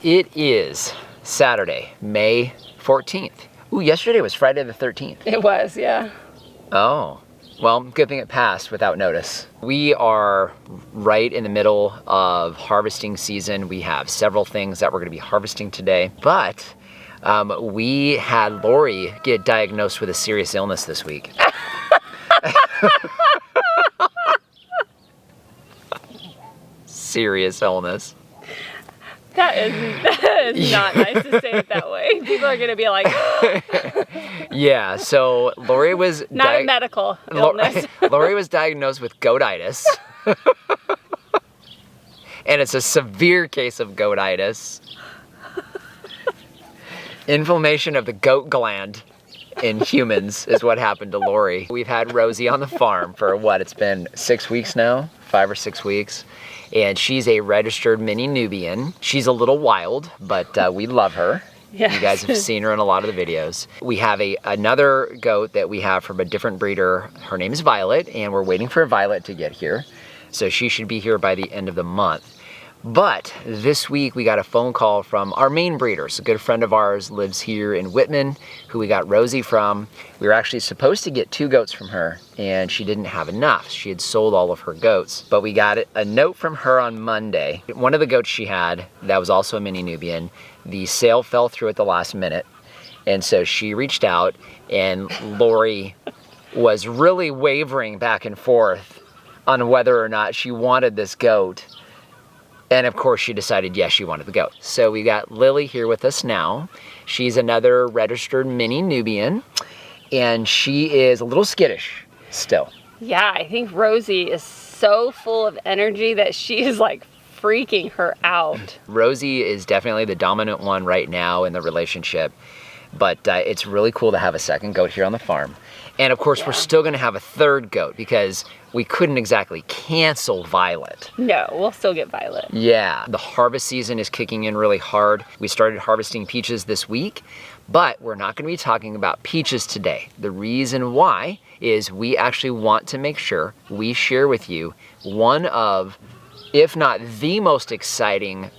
It is Saturday, May 14th. Ooh, yesterday was Friday the 13th. It was, yeah. Oh, well, good thing it passed without notice. We are right in the middle of harvesting season. We have several things that we're gonna be harvesting today, but we had Lori get diagnosed with a serious illness this week. Serious illness. That is not nice to say it that way. People are gonna be like, yeah, so Lori was not a medical illness. Lori was diagnosed with goatitis. And it's a severe case of goatitis. Inflammation of the goat gland in humans is what happened to Lori. We've had Rosie on the farm for what, it's been 6 weeks now? 5 or 6 weeks. And she's a registered mini Nubian. She's a little wild, but we love her. Yes. You guys have seen her in a lot of the videos. We have another goat that we have from a different breeder. Her name is Violet, and we're waiting for Violet to get here. So she should be here by the end of the month. But this week we got a phone call from our main breeder. So a good friend of ours lives here in Whitman, who we got Rosie from. We were actually supposed to get 2 goats from her, and she didn't have enough. She had sold all of her goats. But we got a note from her on Monday. One of the goats she had, that was also a mini Nubian, the sale fell through at the last minute. And so she reached out, and Lori was really wavering back and forth on whether or not she wanted this goat. And of course she decided, yes, she wanted the goat. So we got Lily here with us now. She's another registered mini Nubian, and she is a little skittish still. Yeah, I think Rosie is so full of energy that she is like freaking her out. Rosie is definitely the dominant one right now in the relationship, but it's really cool to have a second goat here on the farm. And of course, we're still gonna have a 3rd goat because we couldn't exactly cancel Violet. No, we'll still get Violet. Yeah, the harvest season is kicking in really hard. We started harvesting peaches this week, but we're not gonna be talking about peaches today. The reason why is we actually want to make sure we share with you one of, if not the most exciting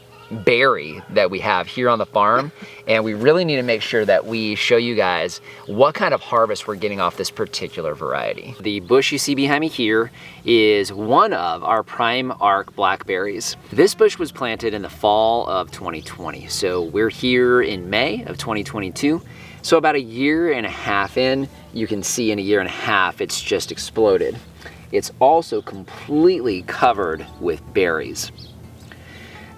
berry that we have here on the farm, and we really need to make sure that we show you guys what kind of harvest we're getting off this particular variety. The bush you see behind me here is one of our Prime Ark Blackberries. This bush was planted in the fall of 2020, so we're here in May of 2022. So about 1.5 years in, you can see in 1.5 years it's just exploded. It's also completely covered with berries.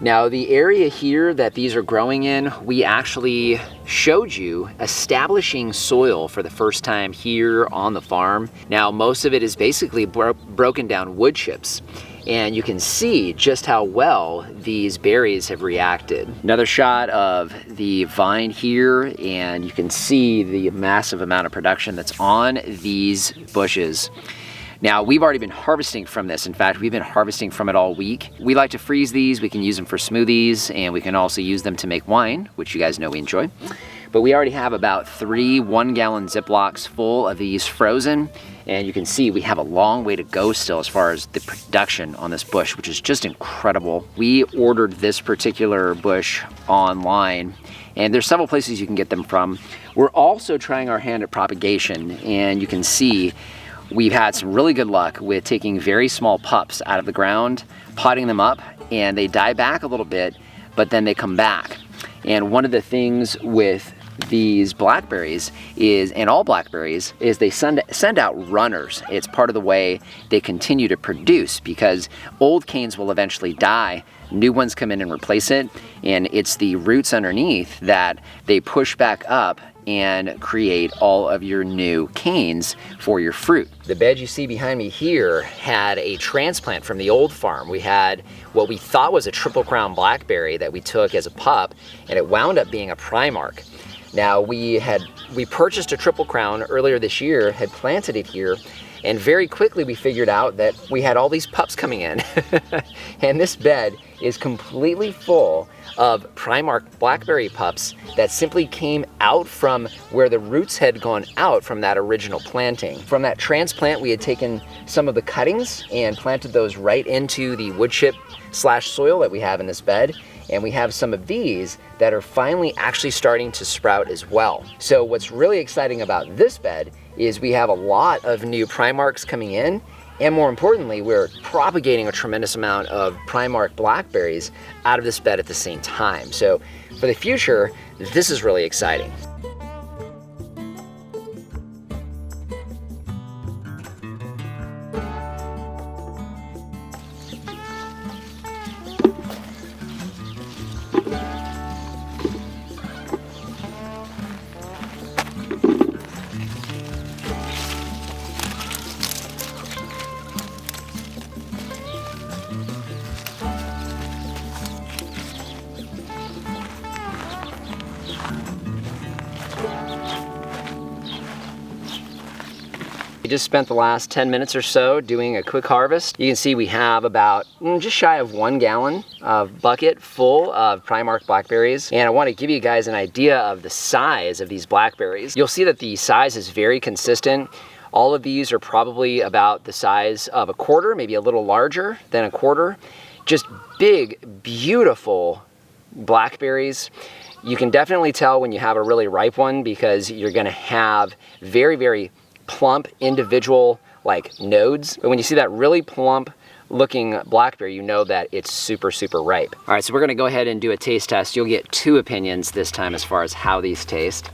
Now the area here that these are growing in, we actually showed you establishing soil for the first time here on the farm. Now most of it is basically broken down wood chips, and you can see just how well these berries have reacted. Another shot of the vine here, and you can see the massive amount of production that's on these bushes. Now, we've already been harvesting from this. In fact, we've been harvesting from it all week. We like to freeze these. We can use them for smoothies, and we can also use them to make wine, which you guys know we enjoy. But we already have about 3 1-gallon Ziplocs full of these frozen, and you can see we have a long way to go still as far as the production on this bush, which is just incredible. We ordered this particular bush online, and there's several places you can get them from. We're also trying our hand at propagation, and you can see we've had some really good luck with taking very small pups out of the ground, potting them up, and they die back a little bit, but then they come back. And one of the things with these blackberries is, and all blackberries, is they send out runners. It's part of the way they continue to produce, because old canes will eventually die, new ones come in and replace it, and it's the roots underneath that they push back up and create all of your new canes for your fruit. The bed you see behind me here had a transplant from the old farm. We had what we thought was a triple crown blackberry that we took as a pup, and it wound up being a Prime Ark. Now we purchased a triple crown earlier this year, had planted it here, and very quickly we figured out that we had all these pups coming in. And this bed is completely full of Prime Ark Blackberry pups that simply came out from where the roots had gone out from that original planting. From that transplant, we had taken some of the cuttings and planted those right into the wood chip / soil that we have in this bed. And we have some of these that are finally actually starting to sprout as well. So what's really exciting about this bed is we have a lot of new Prime Arks coming in, and more importantly, we're propagating a tremendous amount of Prime Ark Blackberries out of this bed at the same time. So for the future, this is really exciting. We just spent the last 10 minutes or so doing a quick harvest. You can see we have about just shy of 1 gallon of bucket full of Prime Ark Blackberries. And I want to give you guys an idea of the size of these blackberries. You'll see that the size is very consistent. All of these are probably about the size of a quarter, maybe a little larger than a quarter. Just big, beautiful blackberries. You can definitely tell when you have a really ripe one because you're gonna have very, very plump individual like nodes. But when you see that really plump looking blackberry, you know that it's super, super ripe. All right, so we're gonna go ahead and do a taste test. You'll get 2 opinions this time as far as how these taste.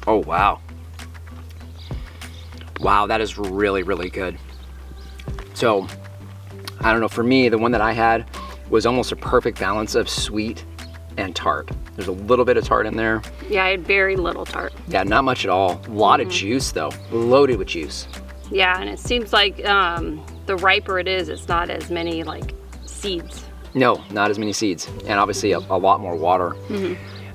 Oh, wow. Wow, that is really, really good. So, I don't know, for me, the one that I had was almost a perfect balance of sweet and tart. There's a little bit of tart in there. Yeah, I had very little tart. Yeah, not much at all. A lot of juice though, loaded with juice. Yeah, and it seems like the riper it is, it's not as many like seeds. No, not as many seeds, and obviously a lot more water.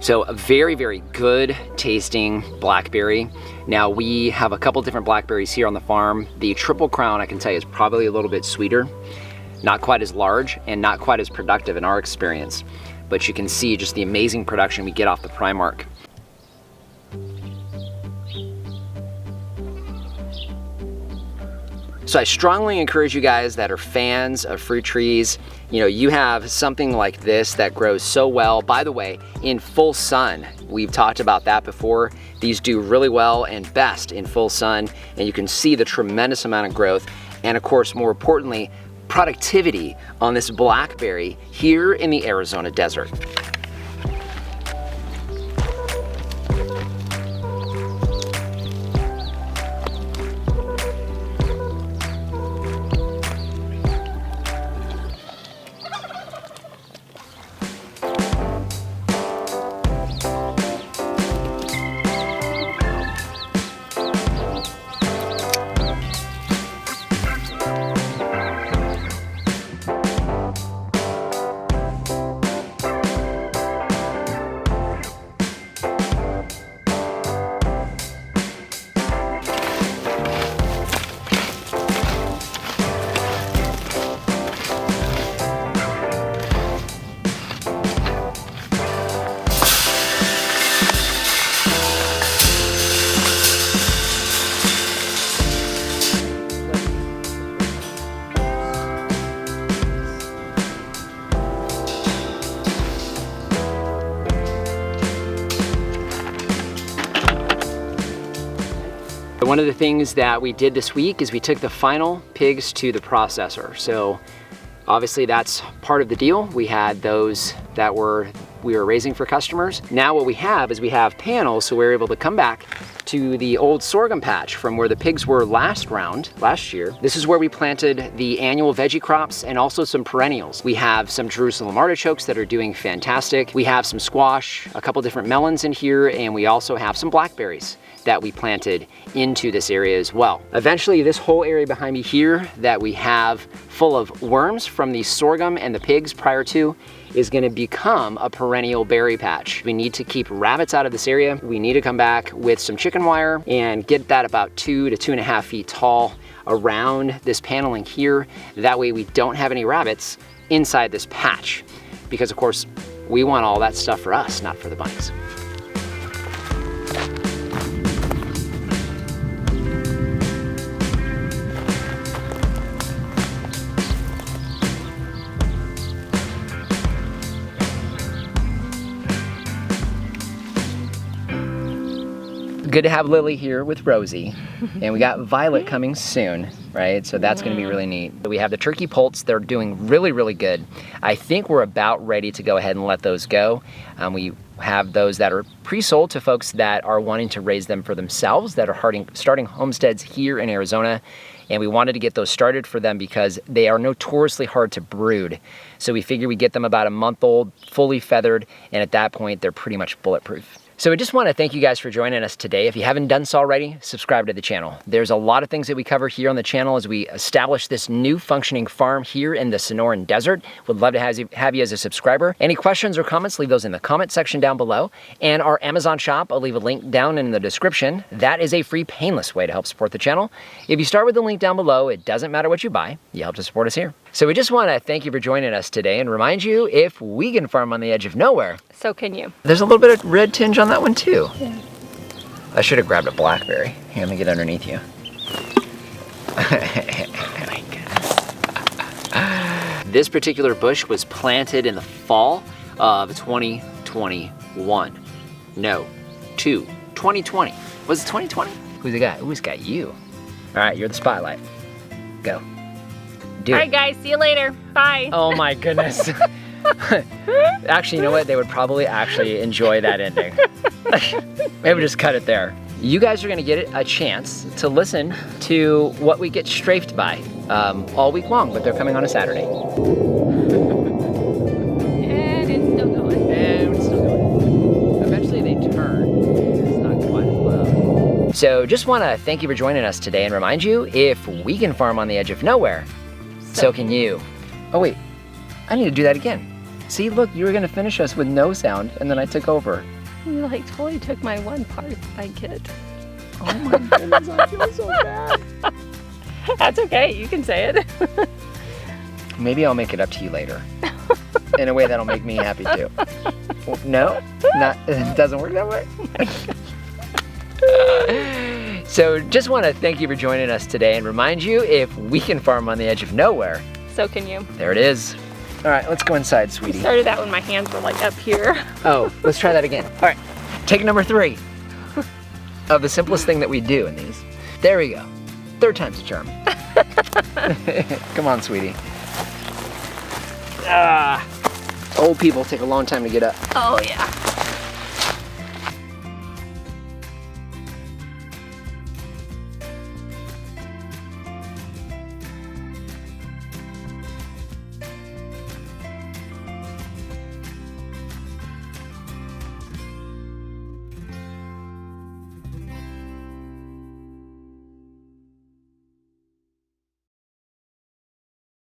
So a very, very good tasting blackberry. Now we have a couple different blackberries here on the farm. The Triple Crown, I can tell you, is probably a little bit sweeter, not quite as large and not quite as productive in our experience. But you can see just the amazing production we get off the Prime Ark. So I strongly encourage you guys that are fans of fruit trees, you know, you have something like this that grows so well. By the way, in full sun, we've talked about that before. These do really well and best in full sun, and you can see the tremendous amount of growth. And of course, more importantly, productivity on this blackberry here in the Arizona desert. One of the things that we did this week is we took the final pigs to the processor. So obviously that's part of the deal. We had those that we were raising for customers. Now what we have is we have panels, so we're able to come back to the old sorghum patch from where the pigs were last year. This is where we planted the annual veggie crops and also some perennials. We have some Jerusalem artichokes that are doing fantastic. We have some squash, a couple different melons in here, and we also have some blackberries that we planted into this area as well. Eventually, this whole area behind me here that we have full of worms from the sorghum and the pigs prior to is gonna become a perennial berry patch. We need to keep rabbits out of this area. We need to come back with some chicken wire and get that about 2 to 2.5 feet tall around this paneling here. That way we don't have any rabbits inside this patch. Because of course, we want all that stuff for us, not for the bunnies. good to have Lily here with Rosie. And we got Violet coming soon, right? So that's gonna be really neat. We have the turkey poults. They're doing really, really good. I think we're about ready to go ahead and let those go. We have those that are pre-sold to folks that are wanting to raise them for themselves, that are starting homesteads here in Arizona. And we wanted to get those started for them because they are notoriously hard to brood. So we figured we'd get them about a month old, fully feathered, and at that point, they're pretty much bulletproof. So we just want to thank you guys for joining us today. If you haven't done so already, subscribe to the channel. There's a lot of things that we cover here on the channel as we establish this new functioning farm here in the Sonoran Desert. Would love to have you as a subscriber. Any questions or comments, leave those in the comment section down below. And our Amazon shop, I'll leave a link down in the description. That is a free, painless way to help support the channel. If you start with the link down below, it doesn't matter what you buy. You help to support us here. So we just want to thank you for joining us today and remind you, if we can farm on the edge of nowhere, so can you. There's a little bit of red tinge on that one too. Yeah. I should have grabbed a Blackberry. Here, let me get underneath you. This particular bush was planted in the fall of 2021. No, 2020. Was it 2020? Who's it got? Ooh, it's got you. All right, you're the spotlight. Go. Do All right, guys, see you later. Bye. Oh my goodness. Actually, you know what? They would probably actually enjoy that ending. Maybe just cut it there. You guys are gonna get a chance to listen to what we get strafed by all week long, but they're coming on a Saturday. And it's still going. And it's still going. Eventually they turn. It's not quite as loud. So just wanna thank you for joining us today and remind you, if we can farm on the edge of nowhere, so can you. Oh wait, I need to do that again. See, look, you were gonna finish us with no sound, and then I took over. You like totally took my one part. I get. Oh my goodness, I feel so bad. That's okay, you can say it. Maybe I'll make it up to you later. In a way that'll make me happy too. No? It doesn't work that way? So just want to thank you for joining us today and remind you, if we can farm on the edge of nowhere, so can you. There it is. All right, let's go inside, sweetie. I started that when my hands were like up here. Oh, let's try that again. All right, take number 3 of the simplest thing that we do in these. There we go. 3rd time's a charm. Come on, sweetie. Old people take a long time to get up. Oh, yeah.